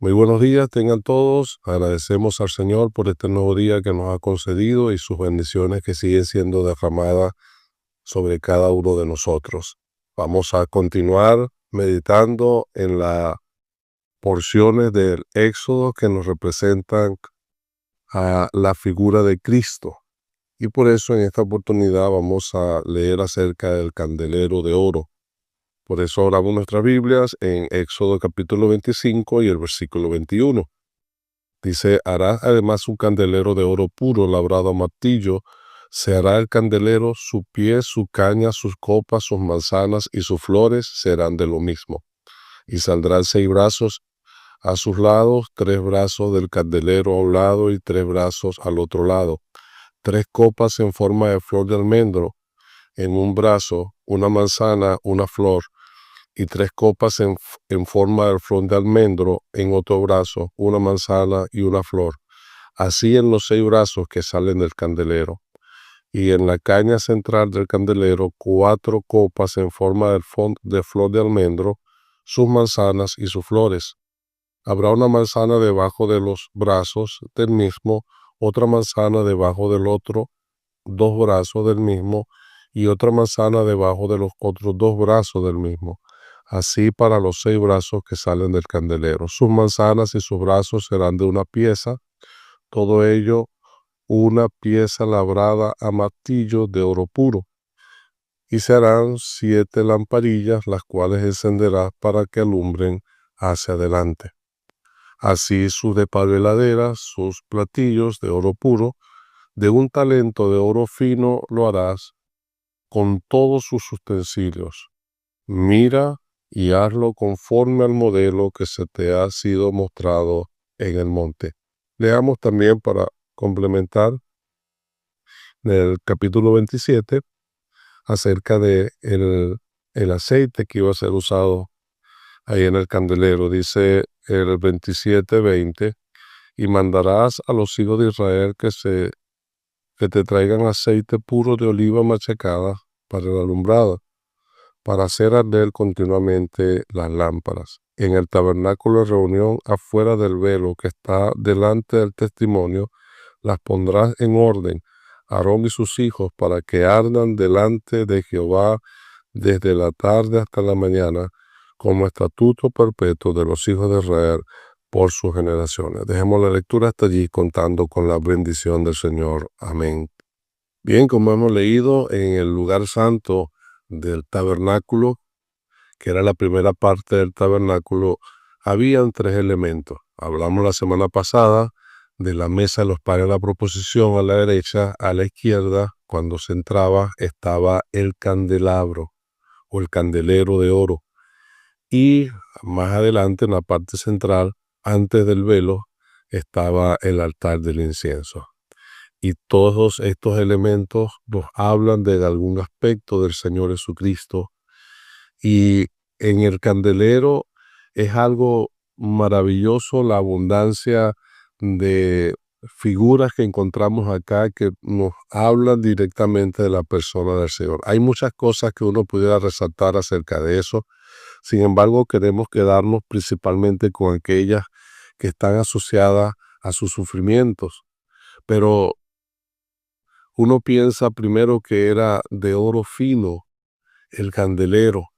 Muy buenos días, tengan todos. Agradecemos al Señor por este nuevo día que nos ha concedido y sus bendiciones que siguen siendo derramadas sobre cada uno de nosotros. Vamos a continuar meditando en las porciones del Éxodo que nos representan a la figura de Cristo. Y por eso en esta oportunidad vamos a leer acerca del candelero de oro. Por eso oramos nuestras Biblias en Éxodo capítulo 25 y el versículo 21. Dice, hará además un candelero de oro puro labrado a martillo. Se hará el candelero, su pie, su caña, sus copas, sus manzanas y sus flores serán de lo mismo. Y saldrán 6 brazos a sus lados, 3 brazos del candelero a un lado y 3 brazos al otro lado. 3 copas en forma de flor de almendro en un brazo, una manzana, una flor, y 3 copas en forma de flor de almendro en otro brazo, una manzana y una flor. Así en los 6 brazos que salen del candelero. Y en la caña central del candelero 4 copas en forma de flor de almendro, sus manzanas y sus flores. Habrá una manzana debajo de los brazos del mismo, otra manzana debajo del otro, 2 brazos del mismo, y otra manzana debajo de los otros 2 brazos del mismo. Así para los 6 brazos que salen del candelero. Sus manzanas y sus brazos serán de una pieza, todo ello una pieza labrada a martillo de oro puro. Y se harán 7 lamparillas, las cuales encenderás para que alumbren hacia adelante. Así sus despabeladeras, sus platillos de oro puro, de un talento de oro fino lo harás con todos sus utensilios. Mira y hazlo conforme al modelo que se te ha sido mostrado en el monte. Leamos también para complementar el capítulo 27 acerca de el aceite que iba a ser usado ahí en el candelero. Dice el 27:20, y mandarás a los hijos de Israel que te traigan aceite puro de oliva machacada para la alumbrada, para hacer arder continuamente las lámparas. En el tabernáculo de reunión, afuera del velo que está delante del testimonio, las pondrás en orden, Aarón y sus hijos, para que ardan delante de Jehová desde la tarde hasta la mañana, como estatuto perpetuo de los hijos de Israel por sus generaciones. Dejemos la lectura hasta allí, contando con la bendición del Señor. Amén. Bien, como hemos leído, en el lugar santo del tabernáculo, que era la primera parte del tabernáculo, habían 3 elementos. Hablamos la semana pasada de la mesa de los panes de la proposición a la derecha. A la izquierda, cuando se entraba, estaba el candelabro o el candelero de oro. Y más adelante, en la parte central, antes del velo, estaba el altar del incienso. Y todos estos elementos nos hablan de algún aspecto del Señor Jesucristo. Y en el candelero es algo maravilloso la abundancia de figuras que encontramos acá que nos hablan directamente de la persona del Señor. Hay muchas cosas que uno pudiera resaltar acerca de eso. Sin embargo, queremos quedarnos principalmente con aquellas que están asociadas a sus sufrimientos. Pero uno piensa primero que era de oro fino el candelero.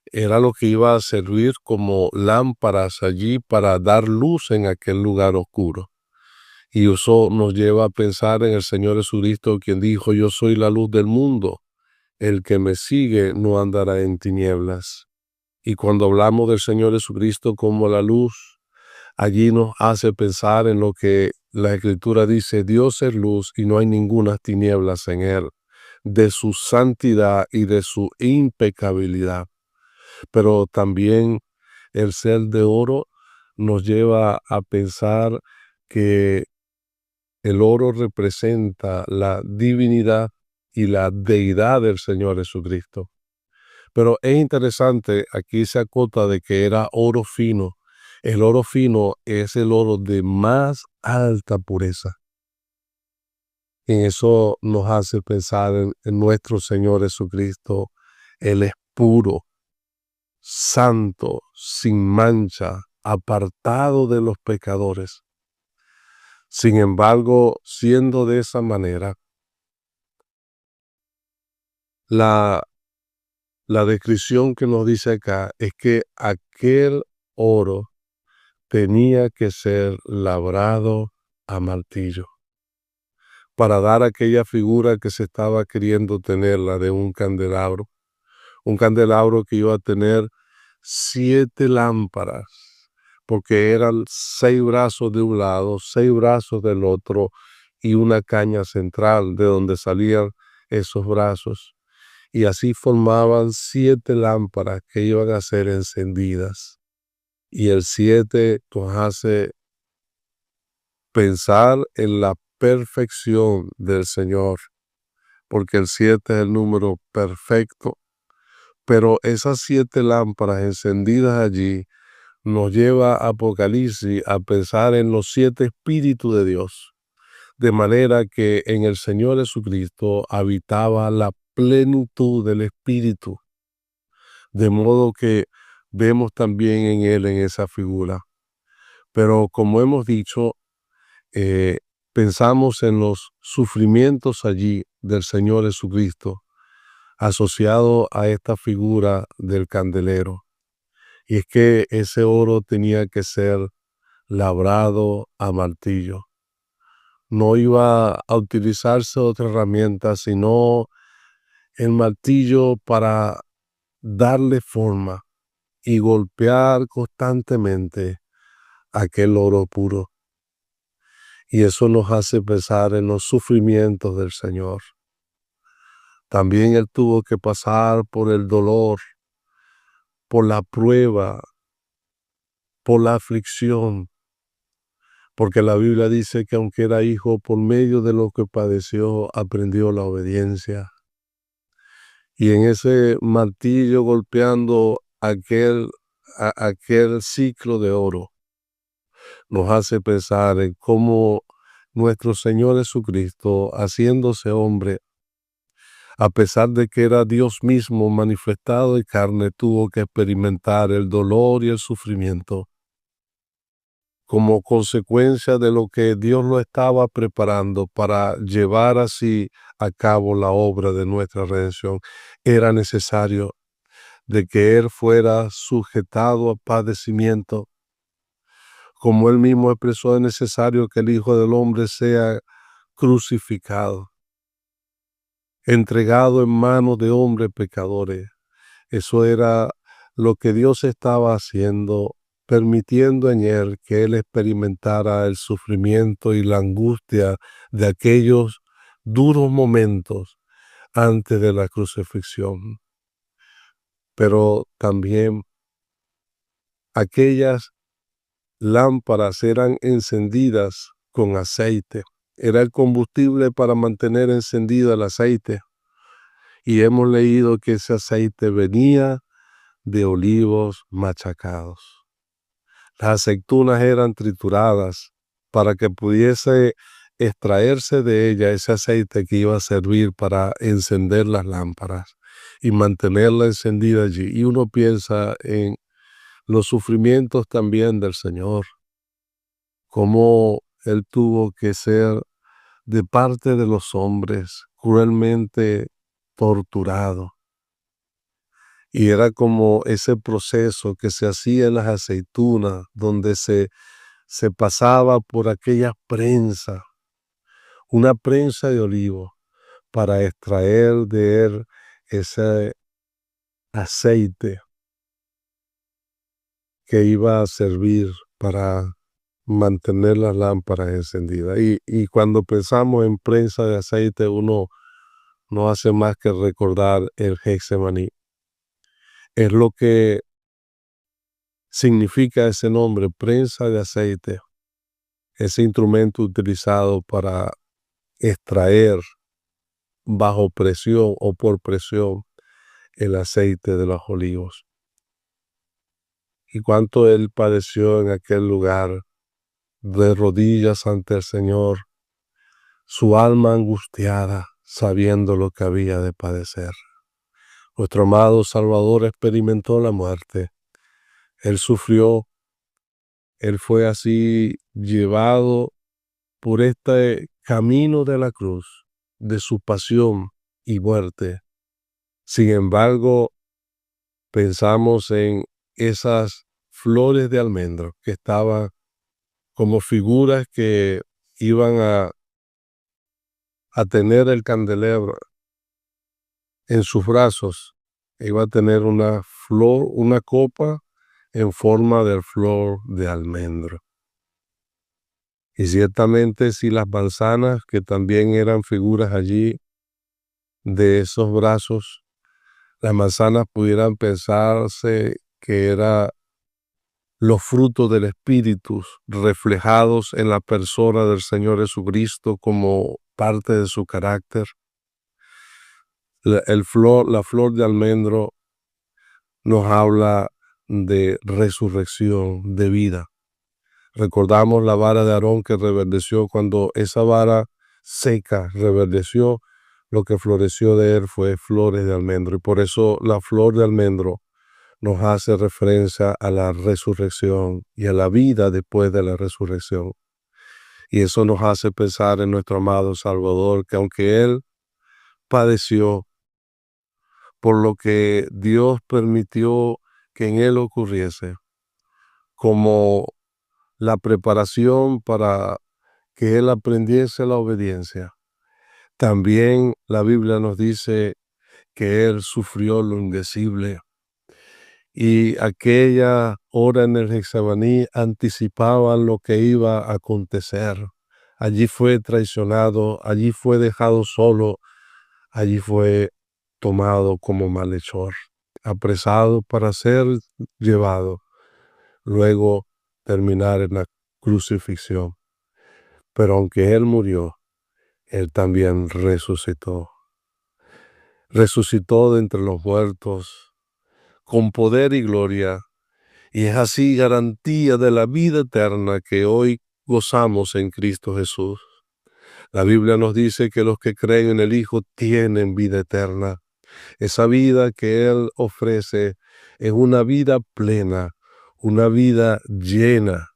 Era lo que iba a servir como lámparas allí para dar luz en aquel lugar oscuro. Y eso nos lleva a pensar en el Señor Jesucristo, quien dijo, yo soy la luz del mundo. El que me sigue no andará en tinieblas. Y cuando hablamos del Señor Jesucristo como la luz, allí nos hace pensar en lo que la Escritura dice, Dios es luz y no hay ninguna tinieblas en él, de su santidad y de su impecabilidad. Pero también el ser de oro nos lleva a pensar que el oro representa la divinidad y la deidad del Señor Jesucristo. Pero es interesante, aquí se acota de que era oro fino. El oro fino es el oro de más alta pureza. Y eso nos hace pensar en nuestro Señor Jesucristo. Él es puro, santo, sin mancha, apartado de los pecadores. Sin embargo, siendo de esa manera, la descripción que nos dice acá es que aquel oro tenía que ser labrado a martillo para dar aquella figura que se estaba queriendo tener, la de un candelabro que iba a tener 7 lámparas, porque eran 6 brazos de un lado, 6 brazos del otro y una caña central de donde salían esos brazos. Y así formaban 7 lámparas que iban a ser encendidas. Y el 7 nos hace pensar en la perfección del Señor, porque el 7 es el número perfecto. Pero esas 7 lámparas encendidas allí nos lleva a Apocalipsis a pensar en los 7 espíritus de Dios, de manera que en el Señor Jesucristo habitaba la plenitud del Espíritu, de modo que vemos también en Él, en esa figura. Pero como hemos dicho, eh, pensamos en los sufrimientos allí del Señor Jesucristo, asociado a esta figura del candelero. Y es que ese oro tenía que ser labrado a martillo. No iba a utilizarse otra herramienta, sino el martillo para darle forma y golpear constantemente aquel oro puro. Y eso nos hace pensar en los sufrimientos del Señor. También Él tuvo que pasar por el dolor, por la prueba, por la aflicción, porque la Biblia dice que aunque era hijo, por medio de lo que padeció, aprendió la obediencia. Y en ese martillo golpeando aquel ciclo de oro, nos hace pensar en cómo nuestro Señor Jesucristo, haciéndose hombre, a pesar de que era Dios mismo manifestado en carne, tuvo que experimentar el dolor y el sufrimiento como consecuencia de lo que Dios lo estaba preparando para llevar así a cabo la obra de nuestra redención. Era necesario de que Él fuera sujetado a padecimiento. Como Él mismo expresó, es necesario que el Hijo del Hombre sea crucificado, entregado en manos de hombres pecadores. Eso era lo que Dios estaba haciendo, permitiendo en Él que Él experimentara el sufrimiento y la angustia de aquellos duros momentos antes de la crucifixión. Pero también aquellas lámparas eran encendidas con aceite. Era el combustible para mantener encendido el aceite. Y hemos leído que ese aceite venía de olivos machacados. Las aceitunas eran trituradas para que pudiese extraerse de ella ese aceite que iba a servir para encender las lámparas y mantenerla encendida allí. Y uno piensa en los sufrimientos también del Señor, cómo Él tuvo que ser de parte de los hombres cruelmente torturado. Y era como ese proceso que se hacía en las aceitunas, donde se pasaba por aquella prensa, una prensa de olivo, para extraer de él ese aceite que iba a servir para mantener las lámparas encendidas. Y cuando pensamos en prensa de aceite, uno no hace más que recordar el Getsemaní. Es lo que significa ese nombre, prensa de aceite, ese instrumento utilizado para extraer bajo presión o por presión el aceite de los olivos. Y cuánto Él padeció en aquel lugar, de rodillas ante el Señor, su alma angustiada, sabiendo lo que había de padecer. Nuestro amado Salvador experimentó la muerte. Él sufrió Él fue así llevado por este camino de la cruz, de su pasión y muerte. Sin embargo, pensamos en esas flores de almendro que estaban como figuras que iban a tener el candelabro en sus brazos. Iba a tener una flor, una copa en forma de flor de almendro. Y ciertamente si las manzanas, que también eran figuras allí de esos brazos, las manzanas pudieran pensarse que era los frutos del Espíritu reflejados en la persona del Señor Jesucristo como parte de su carácter. La flor de almendro nos habla de resurrección, de vida. Recordamos la vara de Aarón que reverdeció. Cuando esa vara seca reverdeció, lo que floreció de él fue flores de almendro. Y por eso la flor de almendro nos hace referencia a la resurrección y a la vida después de la resurrección. Y eso nos hace pensar en nuestro amado Salvador, que aunque Él padeció por lo que Dios permitió que en Él ocurriese, como la preparación para que Él aprendiese la obediencia, también la Biblia nos dice que Él sufrió lo indecible. Y aquella hora en el Getsemaní anticipaba lo que iba a acontecer. Allí fue traicionado, allí fue dejado solo, allí fue tomado como malhechor, apresado para ser llevado, luego terminar en la crucifixión. Pero aunque Él murió, Él también resucitó. Resucitó de entre los muertos con poder y gloria. Y es así garantía de la vida eterna que hoy gozamos en Cristo Jesús. La Biblia nos dice que los que creen en el Hijo tienen vida eterna. Esa vida que Él ofrece es una vida plena, una vida llena,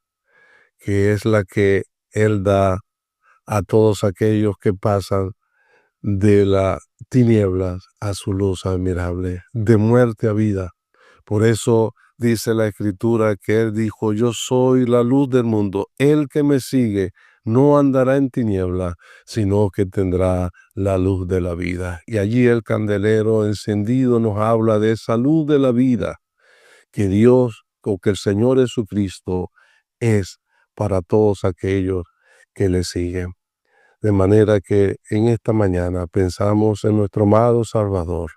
que es la que Él da a todos aquellos que pasan de las tinieblas a su luz admirable, de muerte a vida. Por eso dice la Escritura que Él dijo: yo soy la luz del mundo. El que me sigue no andará en tiniebla, sino que tendrá la luz de la vida. Y allí el candelero encendido nos habla de esa luz de la vida que Dios, o que el Señor Jesucristo es para todos aquellos que le siguen. De manera que en esta mañana pensamos en nuestro amado Salvador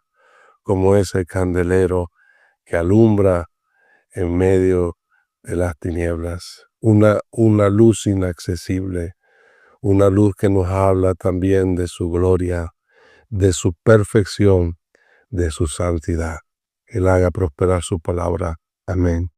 como ese candelero que alumbra en medio de las tinieblas, una luz inaccesible, una luz que nos habla también de su gloria, de su perfección, de su santidad. Él haga prosperar su palabra. Amén.